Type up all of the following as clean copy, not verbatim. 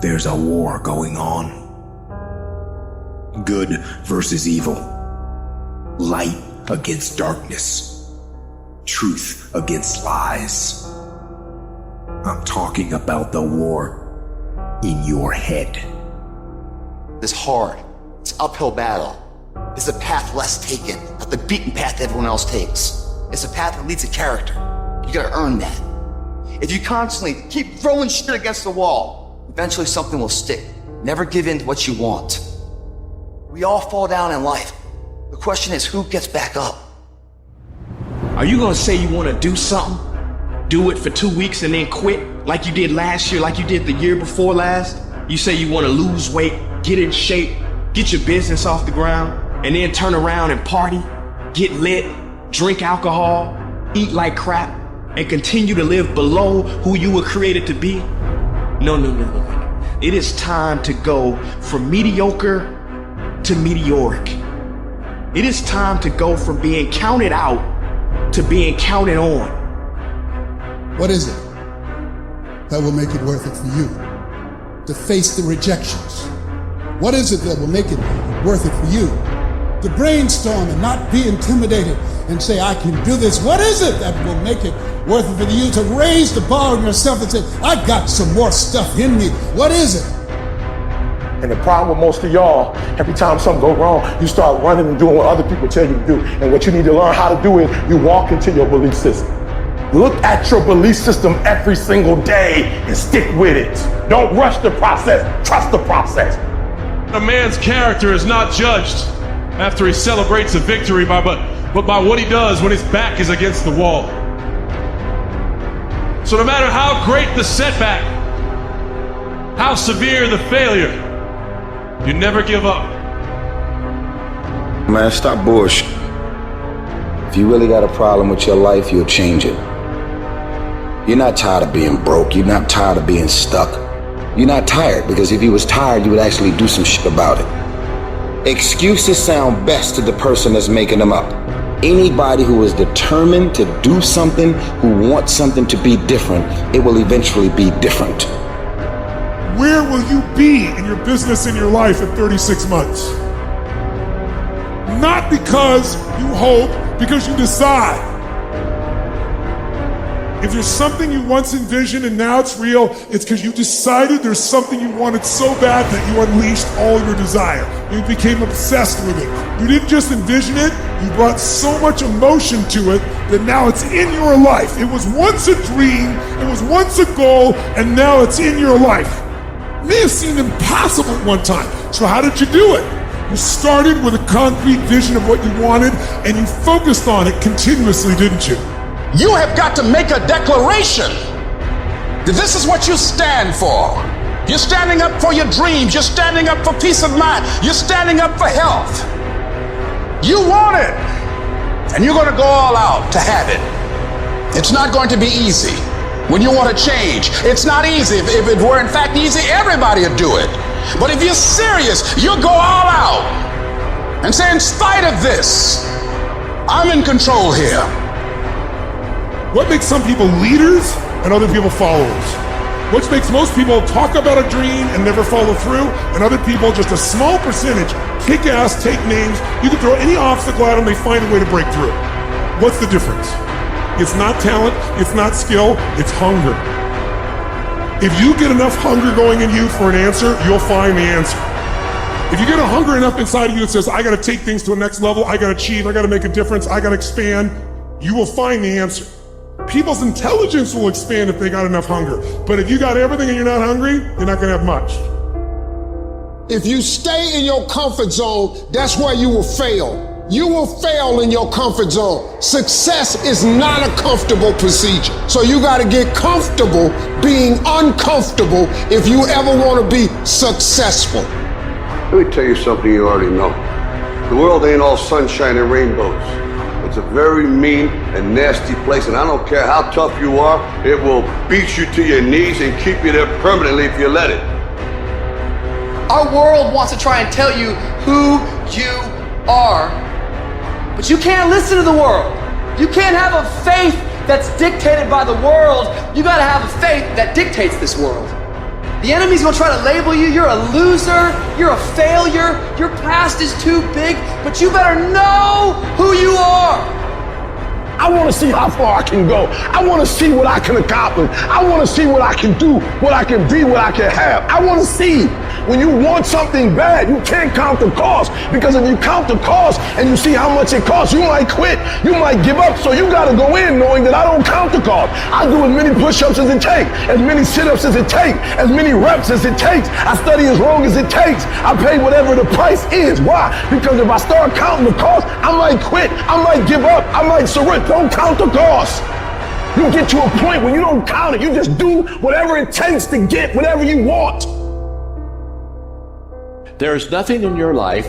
There's a war going on. Good versus evil. Light against darkness. Truth against lies. I'm talking about the war in your head. It's hard. It's an uphill battle. It's a path less taken, not the beaten path everyone else takes. It's a path that leads to character. You gotta earn that. If you constantly keep throwing shit against the wall, eventually something will stick. Never give in to what you want. We all fall down in life. The question is, who gets back up? Are you gonna say you wanna do something? Do it for 2 weeks and then quit? Like you did last year, like you did the year before last? You say you wanna lose weight, get in shape, get your business off the ground, and then turn around and party, get lit, drink alcohol, eat like crap, and continue to live below who you were created to be? No. It is time to go from mediocre to meteoric. It is time to go from being counted out to being counted on. What is it that will make it worth it for you to face the rejections? What is it that will make it worth it for you to brainstorm and not be intimidated and say, I can do this? What is it that will make it worth it for you to raise the bar on yourself and say, I got some more stuff in me? What is it? And the problem with most of y'all, every time something goes wrong, you start running and doing what other people tell you to do. And what you need to learn how to do is you walk into your belief system. Look at your belief system every single day and stick with it. Don't rush the process, trust the process. A man's character is not judged after he celebrates a victory but by what he does when his back is against the wall. So no matter how great the setback, how severe the failure, you never give up. Man, stop bullshit. If you really got a problem with your life, you'll change it. You're not tired of being broke. You're not tired of being stuck. You're not tired, because if you was tired, you would actually do some shit about it. Excuses sound best to the person that's making them up. Anybody who is determined to do something, who wants something to be different, it will eventually be different. Where will you be in your business, in your life at 36 months? Not because you hope, because you decide. If there's something you once envisioned and now it's real, it's because you decided there's something you wanted so bad that you unleashed all your desire. You became obsessed with it. You didn't just envision it, you brought so much emotion to it that now it's in your life. It was once a dream, it was once a goal, and now it's in your life. It may have seemed impossible at one time. So how did you do it? You started with a concrete vision of what you wanted, and you focused on it continuously, didn't you? You have got to make a declaration that this is what you stand for. You're standing up for your dreams. You're standing up for peace of mind. You're standing up for health. You want it, and you're going to go all out to have it. It's not going to be easy. When you want to change, it's not easy. If it were in fact easy, everybody would do it. But if you're serious, you'll go all out and say, in spite of this, I'm in control here. What makes some people leaders and other people followers? What makes most people talk about a dream and never follow through, and other people, just a small percentage, kick ass, take names, you can throw any obstacle at them, they find a way to break through. What's the difference? It's not talent, it's not skill, it's hunger. If you get enough hunger going in you for an answer, you'll find the answer. If you get a hunger enough inside of you that says, I gotta take things to a next level, I gotta achieve, I gotta make a difference, I gotta expand, you will find the answer. People's intelligence will expand if they got enough hunger. But if you got everything and you're not hungry, you're not gonna have much. If you stay in your comfort zone, that's where you will fail. You will fail in your comfort zone. Success is not a comfortable procedure. So you gotta get comfortable being uncomfortable if you ever wanna be successful. Let me tell you something you already know. The world ain't all sunshine and rainbows. It's a very mean and nasty place, and I don't care how tough you are, it will beat you to your knees and keep you there permanently if you let it. Our world wants to try and tell you who you are, but you can't listen to the world. You can't have a faith that's dictated by the world. You gotta have a faith that dictates this world. The enemy's gonna try to label you. You're a loser. You're a failure. Your past is too big, but you better know who you are. I want to see how far I can go. I want to see what I can accomplish. I want to see what I can do, what I can be, what I can have. I want to see. When you want something bad, you can't count the cost, because if you count the cost and you see how much it costs, you might quit. You might give up. So you got to go in knowing that I don't count the cost. I do as many push-ups as it takes, as many sit-ups as it takes, as many reps as it takes. I study as long as it takes. I pay whatever the price is. Why? Because if I start counting the cost, I might quit. I might give up. I might surrender. Don't count the cost. You get to a point when you don't count it. You just do whatever it takes to get whatever you want. There's nothing in your life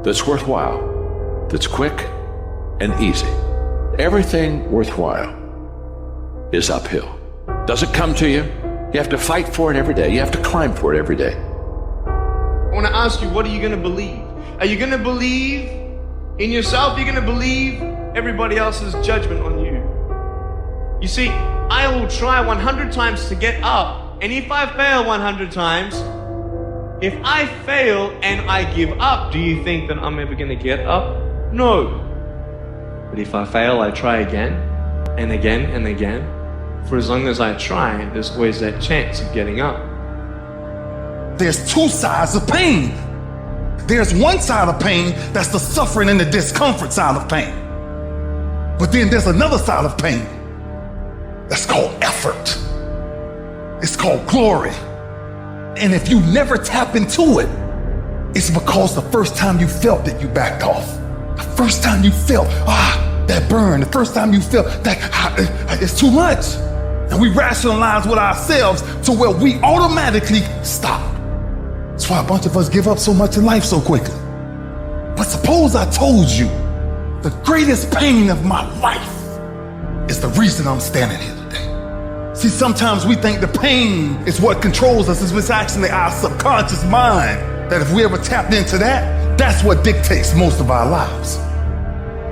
that's worthwhile, that's quick and easy. Everything worthwhile is uphill. Doesn't come to you. You have to fight for it every day. You have to climb for it every day. I want to ask you, what are you going to believe? Are you going to believe in yourself? Are you going to believe everybody else's judgment on you? You see, I will try 100 times to get up, and if I fail 100 times, if I fail and I give up, do you think that I'm ever going to get up? No. But if I fail, I try again and again and again. For as long as I try, there's always that chance of getting up. There's two sides of pain. There's one side of pain that's the suffering and the discomfort side of pain. But then there's another side of pain that's called effort. It's called glory. And if you never tap into it, it's because the first time you felt it, you backed off. The first time you felt, that burn, the first time you felt that it's too much. And we rationalize with ourselves to where we automatically stop. That's why a bunch of us give up so much in life so quickly. But suppose I told you the greatest pain of my life is the reason I'm standing here today. See, sometimes we think the pain is what controls us. It's actually our subconscious mind that if we ever tapped into that, that's what dictates most of our lives.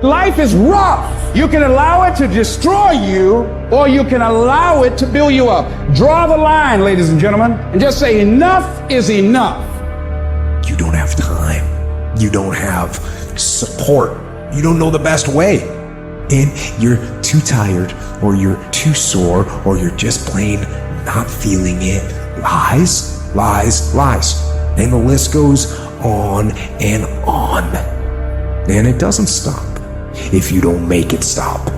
Life is rough. You can allow it to destroy you, or you can allow it to build you up. Draw the line, ladies and gentlemen, and just say enough is enough. You don't have time. You don't have support. You don't know the best way. And you're too tired, or you're too sore, or you're just plain not feeling it. Lies, lies, lies. And the list goes on and on. And it doesn't stop if you don't make it stop.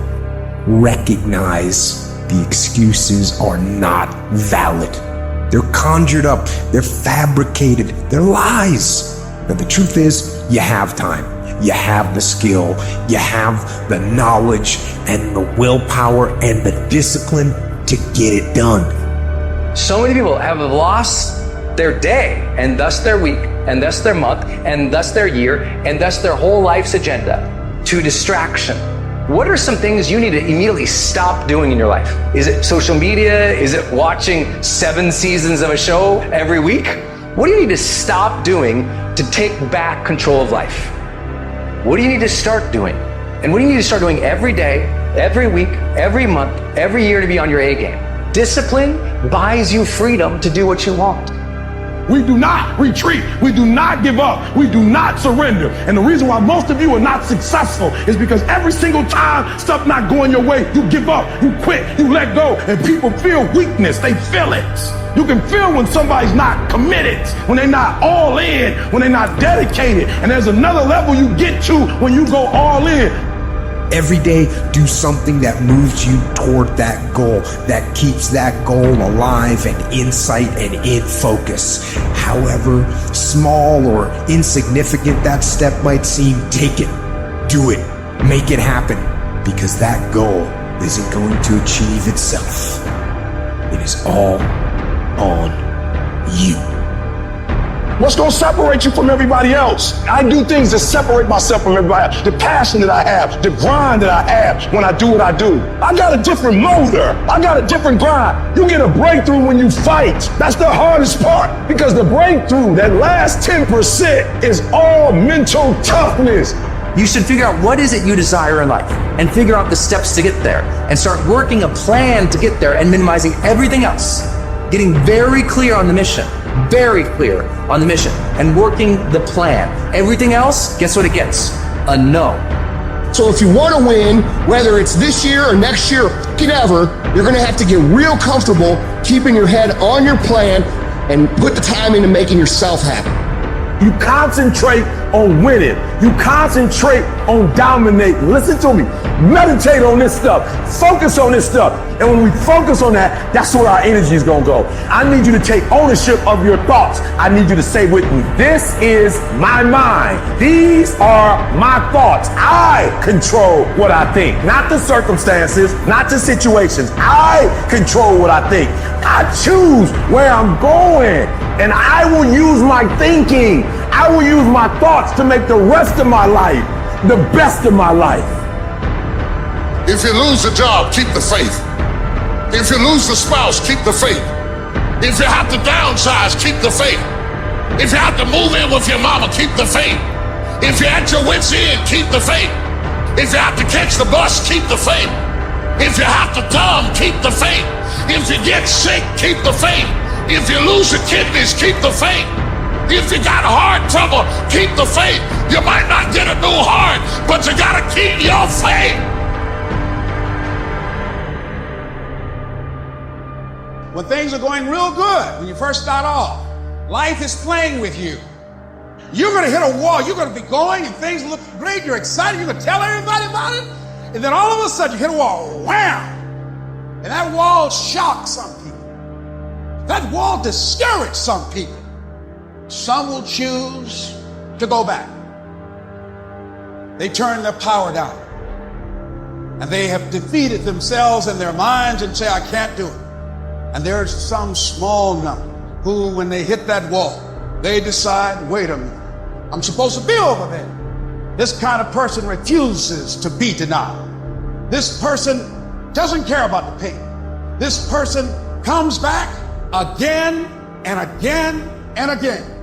Recognize the excuses are not valid. They're conjured up, they're fabricated, they're lies. And the truth is, you have time. You have the skill, you have the knowledge and the willpower and the discipline to get it done. So many people have lost their day, and thus their week, and thus their month, and thus their year, and thus their whole life's agenda to distraction. What are some things you need to immediately stop doing in your life? Is it social media? Is it watching 7 seasons of a show every week? What do you need to stop doing to take back control of life? What do you need to start doing? And what do you need to start doing every day, every week, every month, every year to be on your A game? Discipline buys you freedom to do what you want. We do not retreat. We do not give up. We do not surrender. And the reason why most of you are not successful is because every single time stuff not going your way, you give up, you quit, you let go, and people feel weakness. They feel it. You can feel when somebody's not committed, when they're not all in, when they're not dedicated. And there's another level you get to when you go all in. Every day, do something that moves you toward that goal, that keeps that goal alive and in sight and in focus. However small or insignificant that step might seem, take it, do it, make it happen, because that goal isn't going to achieve itself. It is all on you. What's going to separate you from everybody else? I do things that separate myself from everybody else. The passion that I have, the grind that I have when I do what I do. I got a different motor. I got a different grind. You get a breakthrough when you fight. That's the hardest part, because the breakthrough, that last 10%, is all mental toughness. You should figure out what is it you desire in life and figure out the steps to get there and start working a plan to get there and minimizing everything else. getting very clear on the mission, and working the plan. Everything else, guess what it gets? A no. So if you want to win, whether it's this year or next year or ever, you're going to have to get real comfortable keeping your head on your plan and put the time into making yourself happy. You concentrate on winning. You concentrate on dominating. Listen to me. Meditate on this stuff. Focus on this stuff. And when we focus on that, that's where our energy is going to go. I need you to take ownership of your thoughts. I need you to say with me, this is my mind. These are my thoughts. I control what I think. Not the circumstances, not the situations. I control what I think. I choose where I'm going. And I will use my thinking. I will use my thoughts to make the rest of my life the best of my life. If you lose a job, keep the faith. If you lose a spouse, keep the faith. If you have to downsize, keep the faith. If you have to move in with your mama, keep the faith. If you're at your wit's end, keep the faith. If you have to catch the bus, keep the faith. If you have to dumb, keep the faith. If you get sick, keep the faith. If you lose your kidneys, keep the faith. If you got heart trouble, keep the faith. You might not get a new heart, but you gotta keep your faith. When things are going real good, when you first start off, life is playing with you. You're gonna hit a wall, you're gonna be going and things look great, you're excited, you're gonna tell everybody about it, and then all of a sudden you hit a wall, wham! And that wall shocked some people. That wall discouraged some people. Some will choose to go back. They turn their power down. And they have defeated themselves in their minds and say, I can't do it. And there's some small number who, when they hit that wall, they decide, wait a minute, I'm supposed to be over there. This kind of person refuses to be denied. This person doesn't care about the pain. This person comes back again and again and again.